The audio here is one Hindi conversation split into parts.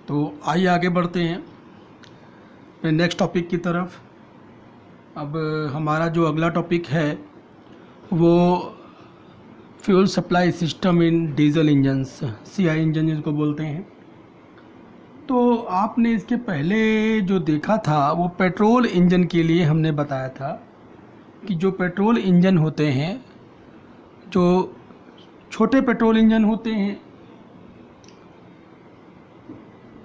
तो आइए आगे बढ़ते हैं अपने नेक्स्ट टॉपिक की तरफ। अब हमारा जो अगला टॉपिक है वो fuel supply system in diesel engines, CI engine जिसको बोलते हैं। तो आपने इसके पहले जो देखा था वो पेट्रोल इंजन के लिए हमने बताया था कि जो पेट्रोल इंजन होते हैं, जो छोटे पेट्रोल इंजन होते हैं,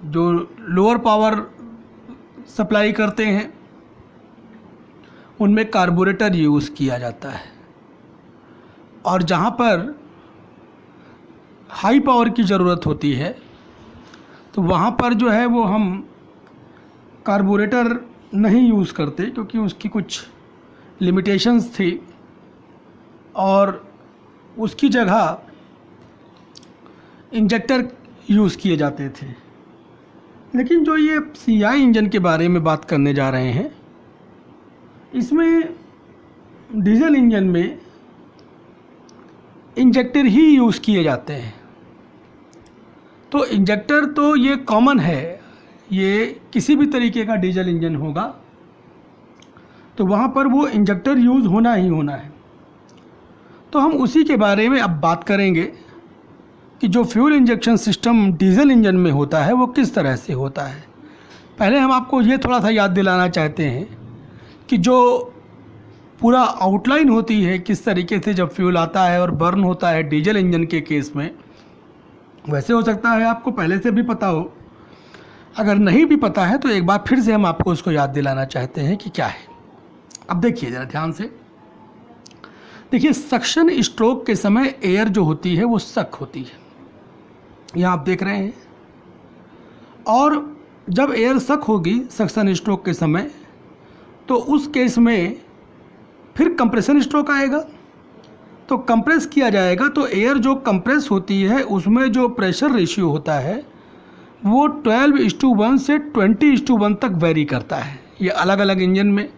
जो लोअर पावर सप्लाई करते हैं, उनमें कार्बोरेटर यूज़ किया जाता है। और जहाँ पर हाई पावर की ज़रूरत होती है तो वहाँ पर जो है वो हम कार्बोरेटर नहीं यूज़ करते, क्योंकि उसकी कुछ लिमिटेशंस थी और उसकी जगह इंजेक्टर यूज़ किए जाते थे। लेकिन जो ये सीआई इंजन के बारे में बात करने जा रहे हैं, इसमें डीजल इंजन में इंजेक्टर ही यूज़ किए जाते हैं। तो इंजेक्टर तो ये कॉमन है, ये किसी भी तरीके का डीजल इंजन होगा तो वहाँ पर वो इंजेक्टर यूज़ होना ही होना है। तो हम उसी के बारे में अब बात करेंगे कि जो fuel injection system diesel engine में होता है वो किस तरह से होता है। पहले हम आपको ये थोड़ा सा याद दिलाना चाहते हैं कि जो पूरा आउटलाइन होती है किस तरीके से जब फ्यूल आता है और बर्न होता है डीजल इंजन के केस में, वैसे हो सकता है आपको पहले से भी पता हो। अगर नहीं भी पता है तो एक बार फिर से हम आपको उसको याद दिलाना चाहते हैं कि क्या है। अब देखिए ज़रा ध्यान से, देखिए सक्शन स्ट्रोक के समय एयर जो होती है वो सक होती है, यहाँ आप देख रहे हैं। और जब एयर सक होगी सक्शन स्ट्रोक के समय, तो उस केस में फिर कंप्रेशन स्ट्रोक आएगा, तो कंप्रेस किया जाएगा। तो एयर जो कंप्रेस होती है उसमें जो प्रेशर रेशियो होता है वो 12:1 से 20:1 तक वेरी करता है। ये अलग अलग इंजन में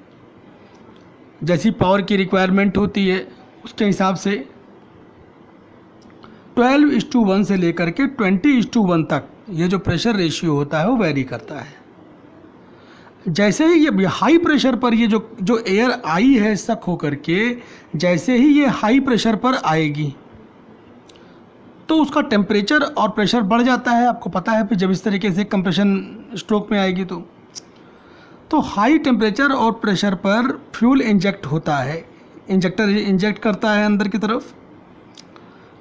जैसी पावर की रिक्वायरमेंट होती है उसके हिसाब से 12:1 से लेकर के 20:1 तक ये जो प्रेशर रेशियो होता है वो वेरी करता है। जैसे ही ये हाई प्रेशर पर ये जो एयर आई है सक होकर के, जैसे ही ये हाई प्रेशर पर आएगी तो उसका टेम्परेचर और प्रेशर बढ़ जाता है। आपको पता है फिर जब इस तरीके से कंप्रेशन स्ट्रोक में आएगी तो हाई टेम्परेचर और प्रेशर पर फ्यूल इंजेक्ट होता है, इंजेक्टर इंजेक्ट करता है अंदर की तरफ।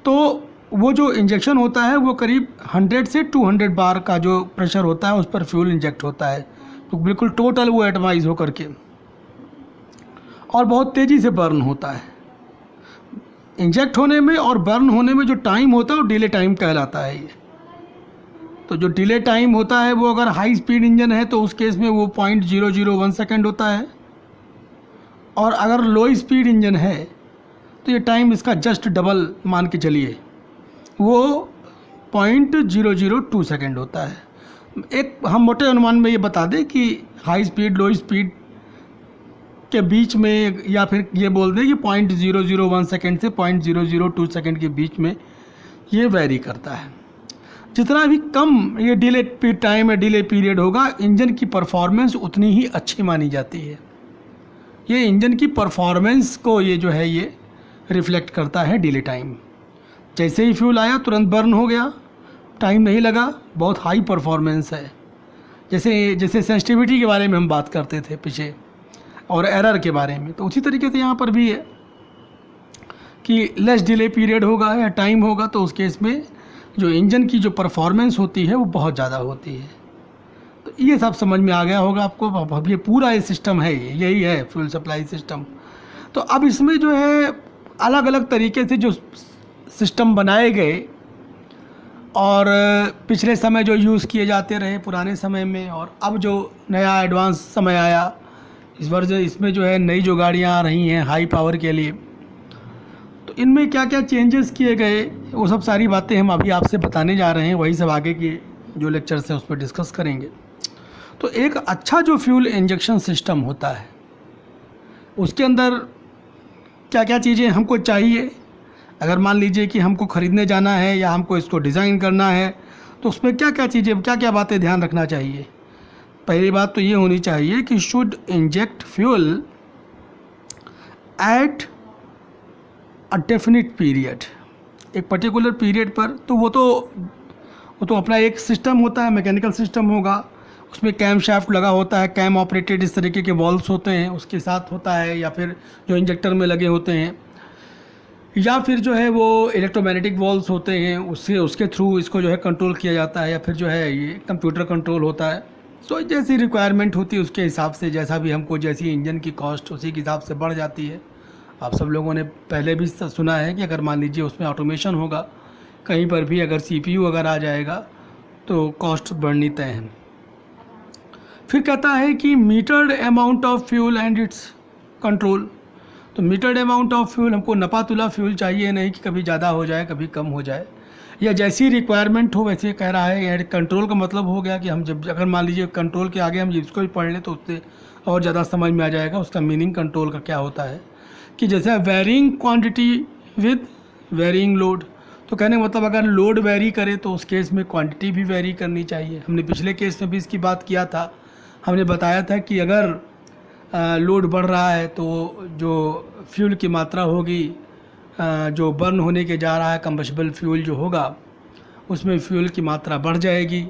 तो वो जो इंजेक्शन होता है वो करीब 100 से 200 बार का जो प्रेशर होता है उस पर फ्यूल इंजेक्ट होता है, तो बिल्कुल टोटल वो एटमाइज होकर के और बहुत तेज़ी से बर्न होता है। इंजेक्ट होने में और बर्न होने में जो टाइम होता है वो डिले टाइम कहलाता है ये। तो जो डिले टाइम होता है वो अगर हाई स्पीड इंजन है तो उस केस में वो 0.001 सेकेंड होता है, और अगर लो स्पीड इंजन है तो ये टाइम इसका जस्ट डबल मान के चलिए, वो 0.002 सेकेंड होता है। एक हम मोटे अनुमान में ये बता दें कि हाई स्पीड लो स्पीड के बीच में, या फिर ये बोल दें कि 0.001 सेकेंड से 0.002 सेकेंड के बीच में ये वैरी करता है। जितना भी कम ये डिले टाइम या डिले पीरियड होगा, इंजन की परफॉर्मेंस उतनी ही अच्छी मानी जाती है। ये इंजन की परफॉर्मेंस को ये जो है ये रिफ्लेक्ट करता है डिले टाइम। जैसे ही फ्यूल आया तुरंत बर्न हो गया, टाइम नहीं लगा, बहुत हाई परफॉर्मेंस है। जैसे सेंसिटिविटी के बारे में हम बात करते थे पीछे और एरर के बारे में, तो उसी तरीके से यहाँ पर भी है कि लेस डिले पीरियड होगा या टाइम होगा तो उस केस में जो इंजन की जो परफॉर्मेंस होती है वो बहुत ज़्यादा होती है। तो ये सब समझ में आ गया होगा आपको। अब ये पूरा ये सिस्टम है, यही है फ्यूल सप्लाई सिस्टम। तो अब इसमें जो है अलग अलग तरीके से जो सिस्टम बनाए गए और पिछले समय जो यूज़ किए जाते रहे पुराने समय में, और अब जो नया एडवांस समय आया इस बार जो इसमें जो है नई जो गाड़ियाँ आ रही हैं हाई पावर के लिए, तो इनमें क्या क्या चेंजेस किए गए वो सब सारी बातें हम अभी आपसे बताने जा रहे हैं। वही सब आगे के जो लेक्चर्स हैं उस पर डिस्कस करेंगे। तो एक अच्छा जो फ्यूल इंजेक्शन सिस्टम होता है उसके अंदर क्या क्या चीज़ें हमको चाहिए। अगर मान लीजिए कि हमको ख़रीदने जाना है या हमको इसको डिज़ाइन करना है तो उसमें क्या क्या चीज़ें, क्या क्या बातें ध्यान रखना चाहिए। पहली बात तो ये होनी चाहिए कि should inject fuel at a definite period, एक पर्टिकुलर पीरियड पर। तो वो तो अपना एक सिस्टम होता है, मैकेनिकल सिस्टम होगा, उसमें कैम शाफ्ट लगा होता है, कैम ऑपरेटेड इस तरीके के वॉल्व्स होते हैं उसके साथ होता है, या फिर जो इंजेक्टर में लगे होते हैं, या फिर जो है वो इलेक्ट्रोमैग्नेटिक वॉल्व्स होते हैं, उसके थ्रू इसको जो है कंट्रोल किया जाता है, या फिर जो है ये कंप्यूटर कंट्रोल होता है। तो जैसी रिक्वायरमेंट होती है उसके हिसाब से, जैसा भी हमको, जैसी इंजन की कॉस्ट उसी के हिसाब से बढ़ जाती है। आप सब लोगों ने पहले भी सुना है कि अगर मान लीजिए उसमें ऑटोमेशन होगा, कहीं पर भी अगर CPU अगर आ जाएगा तो कॉस्ट बढ़नी तय है। फिर कहता है कि metered amount of fuel and it's control. तो मीटर्ड अमाउंट ऑफ फ्यूल, हमको नपातुला फ्यूल चाहिए नहीं कि कभी ज़्यादा हो जाए कभी कम हो जाए, या जैसी रिक्वायरमेंट हो वैसे कह रहा है। यानी कंट्रोल का मतलब हो गया कि हम जब अगर मान लीजिए कंट्रोल के आगे हम इसको भी पढ़ लें तो उससे और ज़्यादा समझ में आ जाएगा उसका मीनिंग कंट्रोल का क्या होता है। कि जैसे varying quantity with varying load, तो कहने का मतलब अगर लोड वेरी करे तो उस केस में क्वांटिटी भी वेरी करनी चाहिए। हमने पिछले केस में भी इसकी बात किया था, हमने बताया था कि अगर लोड बढ़ रहा है तो जो फ्यूल की मात्रा होगी, जो बर्न होने के जा रहा है कंबस्टिबल फ्यूल जो होगा उसमें फ्यूल की मात्रा बढ़ जाएगी,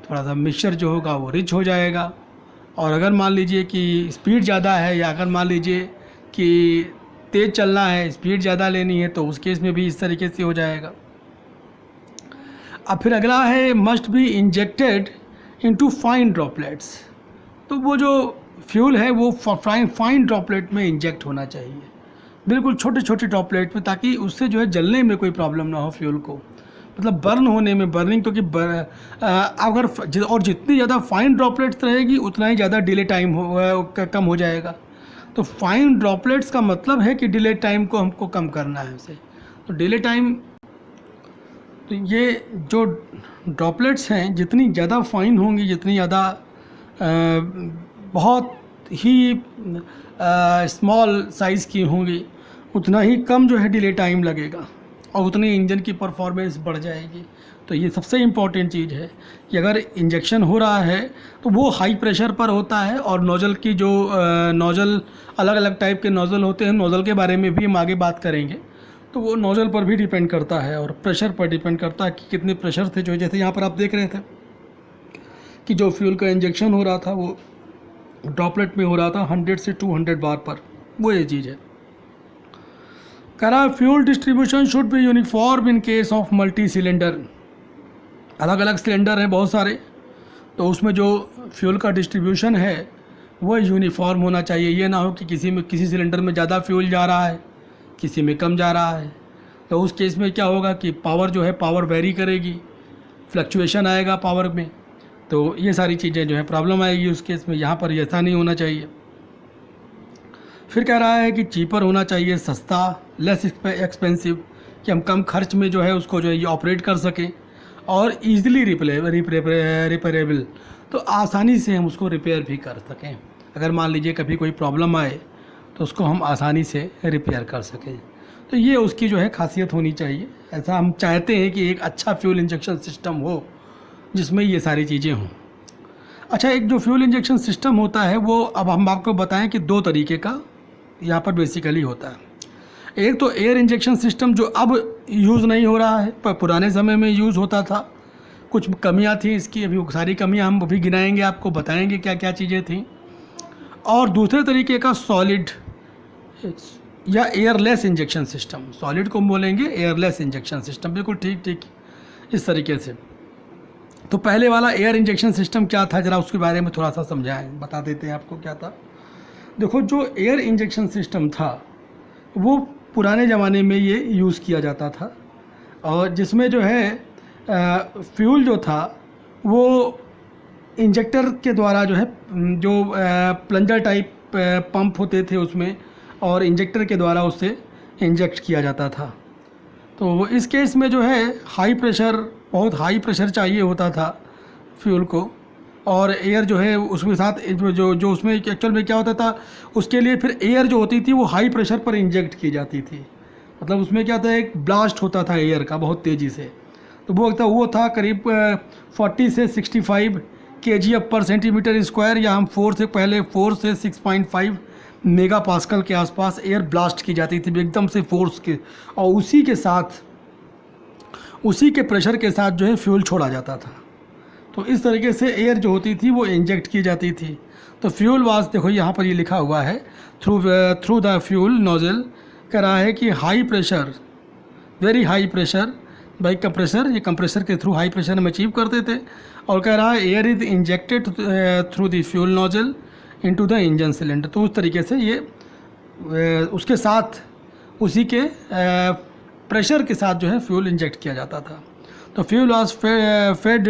थोड़ा सा मिक्सचर जो होगा वो रिच हो जाएगा। और अगर मान लीजिए कि स्पीड ज़्यादा है, या अगर मान लीजिए कि तेज़ चलना है, स्पीड ज़्यादा लेनी है, तो उस केस में भी इस तरीके से हो जाएगा। अब फिर अगला है must be injected into fine droplets. तो वो जो फ्यूल है वो फाइन ड्रॉपलेट में इंजेक्ट होना चाहिए, बिल्कुल छोटे छोटे ड्रॉपलेट में, ताकि उससे जो है जलने में कोई प्रॉब्लम ना हो फ्यूल को, मतलब बर्न होने में, बर्निंग। क्योंकि अगर और जितनी ज़्यादा फाइन ड्रॉपलेट्स रहेगी उतना ही ज़्यादा डिले टाइम कम हो जाएगा। तो फाइन ड्रॉपलेट्स का मतलब है कि डिले टाइम को हमको कम करना है उसे। तो डिले टाइम, तो ये जो ड्रॉपलेट्स हैं जितनी ज़्यादा फाइन होंगी, जितनी ज़्यादा बहुत ही स्मॉल साइज़ की होंगी, उतना ही कम जो है डिले टाइम लगेगा और उतनी इंजन की परफॉर्मेंस बढ़ जाएगी। तो ये सबसे इम्पॉर्टेंट चीज़ है कि अगर इंजेक्शन हो रहा है तो वो हाई प्रेशर पर होता है, और नोज़ल की जो नोज़ल अलग अलग टाइप के नोज़ल होते हैं, नोज़ल के बारे में भी हम आगे बात करेंगे। तो वो नोज़ल पर भी डिपेंड करता है और प्रेशर पर डिपेंड करता है कि कितने प्रेशर थे। जो जैसे यहाँ पर आप देख रहे थे कि जो फ्यूल का इंजेक्शन हो रहा था वो ड्रॉपलेट में हो रहा था 100 से 200 बार पर, वो ये चीज़ है। कह रहा fuel distribution should be uniform in case of multi cylinder. अलग अलग सिलेंडर हैं बहुत सारे, तो उसमें जो फ्यूल का डिस्ट्रीब्यूशन है वो यूनिफॉर्म होना चाहिए। ये ना हो कि किसी सिलेंडर में ज़्यादा फ्यूल जा रहा है, किसी में कम जा रहा है। तो उस केस में क्या होगा कि पावर जो है पावर वेरी करेगी, फ्लक्चुएशन आएगा पावर में, तो ये सारी चीज़ें जो है प्रॉब्लम आएगी उस केस में। यहाँ पर ऐसा नहीं होना चाहिए। फिर कह रहा है कि चीपर होना चाहिए, सस्ता, लेस एक्सपेंसिव, कि हम कम खर्च में जो है उसको जो है ये ऑपरेट कर सकें, और ईज़िली रिपेयरेबल, तो आसानी से हम उसको रिपेयर भी कर सकें। अगर मान लीजिए कभी कोई प्रॉब्लम आए तो उसको हम आसानी से रिपेयर कर सकें। तो ये उसकी जो है खासियत होनी चाहिए। ऐसा हम चाहते हैं कि एक अच्छा फ्यूल इंजेक्शन सिस्टम हो जिसमें ये सारी चीज़ें हों। अच्छा, एक जो फ्यूल इंजेक्शन सिस्टम होता है वो अब हम आपको बताएं कि दो तरीके का यहाँ पर बेसिकली होता है। एक तो एयर इंजेक्शन सिस्टम जो अब यूज़ नहीं हो रहा है, पर पुराने समय में यूज़ होता था। कुछ कमियाँ थी इसकी, अभी वो सारी कमियाँ हम अभी गिनाएंगे, आपको बताएंगे क्या क्या चीज़ें थी। और दूसरे तरीके का सॉलिड या एयरलेस इंजेक्शन सिस्टम, सॉलिड को बोलेंगे एयरलेस इंजेक्शन सिस्टम, बिल्कुल ठीक इस तरीके से। तो पहले वाला एयर इंजेक्शन सिस्टम क्या था, ज़रा उसके बारे में थोड़ा सा समझाएं, बता देते हैं आपको क्या था। देखो, जो एयर इंजेक्शन सिस्टम था वो पुराने ज़माने में ये यूज़ किया जाता था, और जिसमें जो है फ्यूल जो था वो इंजेक्टर के द्वारा जो है, जो प्लंजर टाइप पंप होते थे उसमें, और इंजेक्टर के द्वारा उससे इंजेक्ट किया जाता था। तो इस केस में जो है हाई प्रेशर, बहुत हाई प्रेशर चाहिए होता था फ्यूल को, और एयर जो है उसके साथ जो उसमें एक्चुअल में क्या होता था, उसके लिए फिर एयर जो होती थी वो हाई प्रेशर पर इंजेक्ट की जाती थी। मतलब उसमें क्या था, एक ब्लास्ट होता था एयर का बहुत तेज़ी से, तो वो था करीब 40 से 65 kg/cm², या हम 4 से 6.5 मेगा पास्कल के आसपास एयर ब्लास्ट की जाती थी एकदम से फोर्स के, और उसी के प्रेशर के साथ जो है फ्यूल छोड़ा जाता था। तो इस तरीके से एयर जो होती थी वो इंजेक्ट की जाती थी। तो फ्यूल वाज, देखो यहाँ पर ये लिखा हुआ है, थ्रू द फ्यूल नोजल, कह रहा है कि high pressure, very high pressure by compressor, ये कंप्रेसर के थ्रू हाई प्रेशर हम अचीव करते थे। और कह रहा है air is injected through the fuel nozzle into the engine cylinder. तो उस तरीके से ये उसके साथ उसी के प्रेशर के साथ जो है फ्यूल इंजेक्ट किया जाता था। तो fuel was fed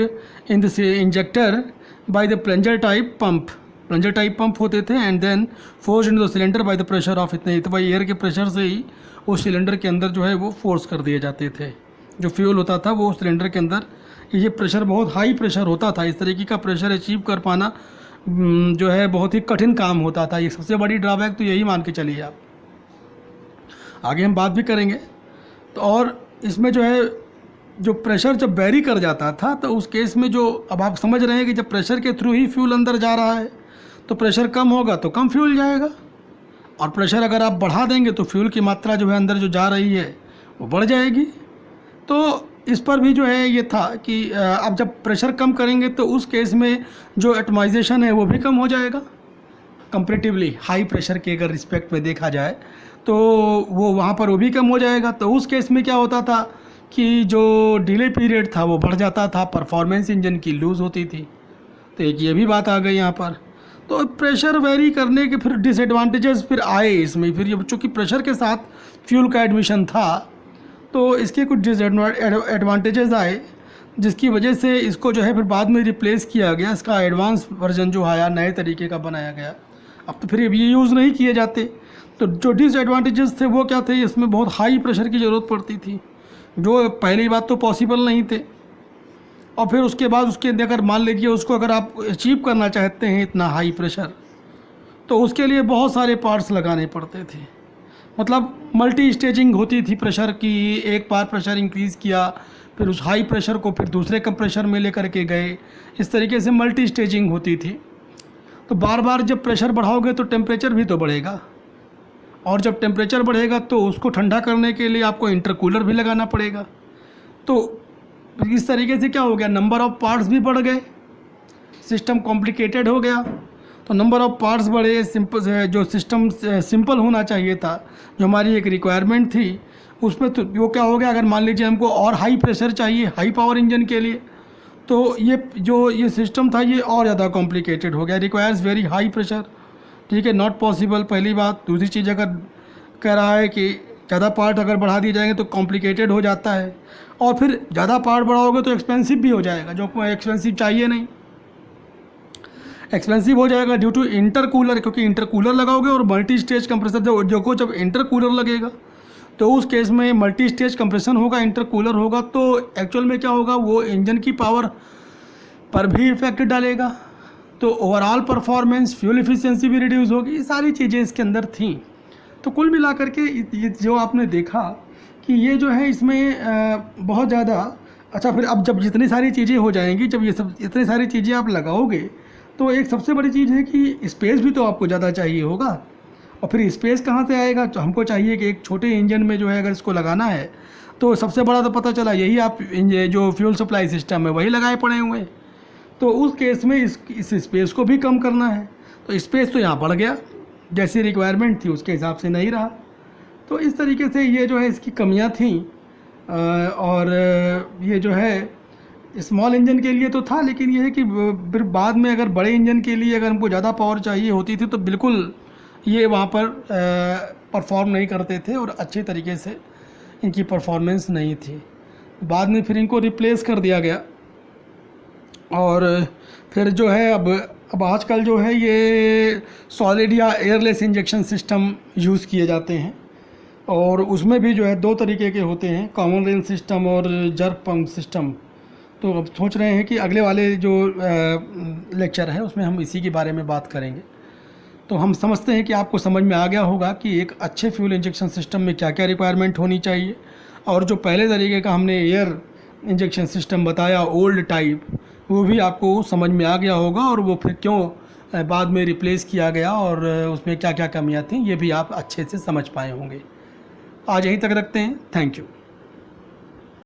in this injector by the plunger type pump होते थे, and then force into the cylinder by the pressure of, इतने तो भाई एयर के प्रेशर से ही उस सिलेंडर के अंदर जो है वो फोर्स कर दिए जाते थे। जो फ्यूल होता था वो सिलेंडर के अंदर, ये प्रेशर बहुत हाई प्रेशर होता था। इस तरीके का प्रेशर अचीव कर पाना जो है बहुत ही कठिन काम होता था। ये सबसे बड़ी ड्रॉबैक तो यही मान के चलिए आप, आगे हम बात भी करेंगे। तो और इसमें जो है जो प्रेशर जब वेरी कर जाता था तो उस केस में जो, अब आप समझ रहे हैं कि जब प्रेशर के थ्रू ही फ्यूल अंदर जा रहा है तो प्रेशर कम होगा तो कम फ्यूल जाएगा, और प्रेशर अगर आप बढ़ा देंगे तो फ्यूल की मात्रा जो है अंदर जो जा रही है वो बढ़ जाएगी। तो इस पर भी जो है ये था कि अब जब प्रेशर कम करेंगे तो उस केस में जो एटमाइजेशन है वो भी कम हो जाएगा कंपैरेटिवली हाई प्रेशर के अगर रिस्पेक्ट में देखा जाए तो वो वहाँ पर वो भी कम हो जाएगा। तो उस केस में क्या होता था कि जो डिले पीरियड था वो बढ़ जाता था, परफॉर्मेंस इंजन की लूज़ होती थी। तो एक ये भी बात आ गई यहाँ पर। तो प्रेशर वेरी करने के फिर डिसएडवांटेजेस फिर आए इसमें, फिर ये चूँकि प्रेशर के साथ फ्यूल का एडमिशन था तो इसके कुछ डिसएडवांटेजेस आए, जिसकी वजह से इसको जो है फिर बाद में रिप्लेस किया गया। इसका एडवांस वर्जन जो आया नए तरीके का बनाया गया, अब तो फिर ये यूज़ नहीं किए जाते। तो जो डिसएडवांटेजेस थे वो क्या थे, इसमें बहुत हाई प्रेशर की ज़रूरत पड़ती थी, जो पहली बात तो पॉसिबल नहीं थे, और फिर उसके बाद उसके अगर मान लीजिए उसको अगर आप अचीव करना चाहते हैं इतना हाई प्रेशर, तो उसके लिए बहुत सारे पार्ट्स लगाने पड़ते थे। मतलब मल्टी स्टेजिंग होती थी प्रेशर की, एक बार प्रेशर इंक्रीज़ किया फिर उस हाई प्रेशर को फिर दूसरे कंप्रेशर में लेकर के गए, इस तरीके से मल्टी स्टेजिंग होती थी। तो बार बार जब प्रेशर बढ़ाओगे तो टेम्परेचर भी तो बढ़ेगा, और जब टेम्परेचर बढ़ेगा तो उसको ठंडा करने के लिए आपको इंटरकूलर भी लगाना पड़ेगा। तो इस तरीके से क्या हो गया, नंबर ऑफ़ पार्ट्स भी बढ़ गए, सिस्टम कॉम्प्लिकेटेड हो गया। तो नंबर ऑफ़ पार्ट्स बढ़े, जो सिस्टम सिंपल होना चाहिए था, जो हमारी एक रिक्वायरमेंट थी, उसमें तो वो क्या हो गया, अगर मान लीजिए हमको और हाई प्रेशर चाहिए हाई पावर इंजन के लिए, तो ये सिस्टम था ये और ज़्यादा कॉम्प्लिकेटेड हो गया, रिक्वायर्स वेरी हाई प्रेशर। ठीक है, नॉट पॉसिबल पहली बात। दूसरी चीज़, अगर कह रहा है कि ज़्यादा पार्ट अगर बढ़ा दिए जाएंगे तो कॉम्प्लिकेटेड हो जाता है, और फिर ज़्यादा पार्ट बढ़ाओगे तो एक्सपेंसिव भी हो जाएगा, जो एक्सपेंसिव चाहिए नहीं, एक्सपेंसिव हो जाएगा ड्यू टू इंटरकूलर, क्योंकि इंटरकूलर लगाओगे और मल्टी स्टेज कंप्रेसर जब इंटरकूलर लगेगा तो उस केस में मल्टी स्टेज कंप्रेशन होगा, इंटरकूलर होगा, तो एक्चुअल में क्या होगा, वो इंजन की पावर पर भी इफेक्ट डालेगा, तो ओवरऑल परफॉर्मेंस, फ्यूल एफिशिएंसी भी रिड्यूस होगी। ये सारी चीज़ें इसके अंदर थी। तो कुल मिलाकर के ये जो आपने देखा कि ये जो है इसमें बहुत ज़्यादा अच्छा। फिर अब जब जितनी सारी चीज़ें हो जाएंगी, जब ये सब इतनी सारी चीज़ें आप लगाओगे, तो एक सबसे बड़ी चीज़ है कि स्पेस भी तो आपको ज़्यादा चाहिए होगा, और फिर स्पेस कहाँ से आएगा, तो हमको चाहिए कि एक छोटे इंजन में जो है अगर इसको लगाना है तो सबसे बड़ा तो पता चला यही आप जो फ्यूल सप्लाई सिस्टम है वही लगाए पड़े हुए हैं। तो उस केस में इस स्पेस को भी कम करना है, तो स्पेस तो यहाँ बढ़ गया, जैसी रिक्वायरमेंट थी उसके हिसाब से नहीं रहा। तो इस तरीके से ये जो है इसकी कमियाँ थी, और ये जो है स्मॉल इंजन के लिए तो था, लेकिन ये है कि फिर बाद में अगर बड़े इंजन के लिए अगर हमको ज़्यादा पावर चाहिए होती थी तो बिल्कुल ये वहाँ पर परफॉर्म नहीं करते थे, और अच्छे तरीके से इनकी परफॉर्मेंस नहीं थी। बाद में फिर इनको रिप्लेस कर दिया गया, और फिर जो है अब आजकल जो है ये सॉलिड या एयरलेस इंजेक्शन सिस्टम यूज़ किए जाते हैं, और उसमें भी जो है दो तरीके के होते हैं, कॉमन रेंज सिस्टम और जर्क पंप सिस्टम। तो अब सोच रहे हैं कि अगले वाले जो लेक्चर है उसमें हम इसी के बारे में बात करेंगे। तो हम समझते हैं कि आपको समझ में आ गया होगा कि एक अच्छे फ्यूल इंजेक्शन सिस्टम में क्या क्या रिक्वायरमेंट होनी चाहिए, और जो पहले तरीके का हमने एयर इंजेक्शन सिस्टम बताया ओल्ड टाइप, वो भी आपको समझ में आ गया होगा, और वो फिर क्यों बाद में रिप्लेस किया गया और उसमें क्या क्या कमियां थी ये भी आप अच्छे से समझ पाए होंगे। आज यहीं तक रखते हैं। Thank you.